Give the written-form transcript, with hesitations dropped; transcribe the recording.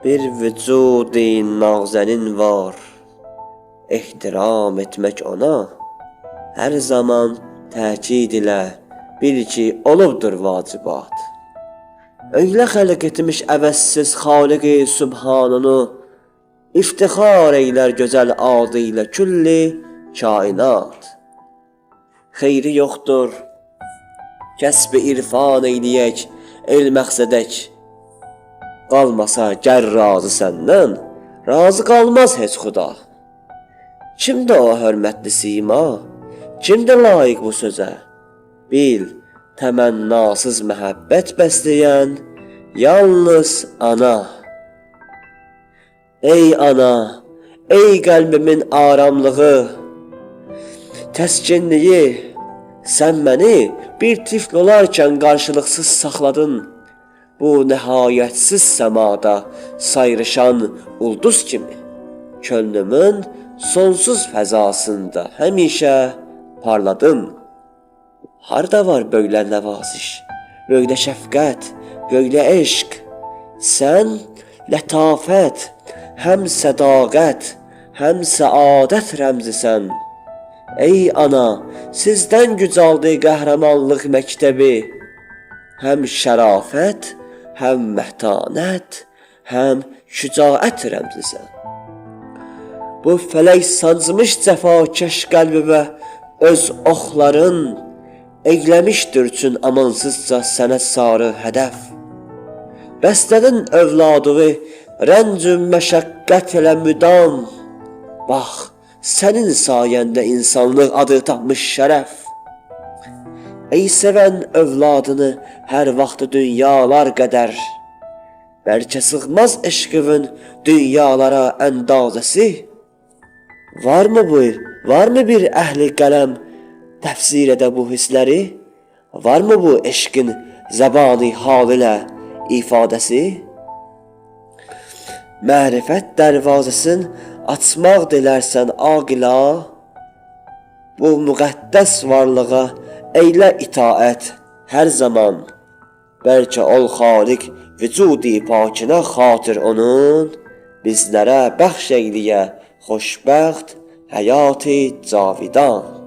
Bir vücudi nazenin var, ehtiram etmek ona, her zaman təkid ilə bil ki, olubdur vacibat. Öyle xəlq etmiş əvəzsiz Xaliq-i Sübhanını, iftixar eylər gözəl adı ilə külli kainat. Xeyri yoxdur, kəsb-i irfan eyləyək, el məqsədək. Qalmasa gər razı səndən, razı qalmaz heç xuda. Kimdə o hörmətli sima, kimdə layiq bu sözə? Bil, təmənnasız məhəbbət bəsləyən yalnız ana. Ey ana, ey qəlbimin aramlığı, təskinliyi, sən məni bir tifl olarkən qarşılıqsız saxladın. Bu nəhayətsiz səmada sayrışan ulduz kimi, könlümün sonsuz fəzasında həmişə parladın. Harda var böylə nəvaziş, böylə şəfqət, böylə eşq? Sən lətafət, həm sədaqət, həm səadət rəmzisən. Ey ana, sizdən gücaldı qəhrəmanlıq məktəbi, həm şərafət, həm mətanət, həm şücaət rəmzisən. Bu fələk sancmış cəfakeş qəlbimə öz oxların, eyləmişdir üçün amansızca sənə sarı hədəf. Bəslədin övladığı rəncü məşəqqət ilə müdam. Bax, sənin sayəndə insanlıq adı tapmış şərəf. Ey sevən övladını hər vaxt dünyalar qədər, bəlkə sığmaz eşqivin dünyalara əndazəsi. Varmı bir əhli qələm təfsir edə bu hissləri? Varmı bu eşqin zəbani hal ilə ifadəsi? Mərifət dərvazəsin açmaq dilərsən aqila, bu müqəddəs varlığa eylə itaət hər zaman. Bəlkə ol Xaliq vücudi pakinə xatir onun, bizlərə bəxş eyliyə xoşbəxt həyat-ı cavidan.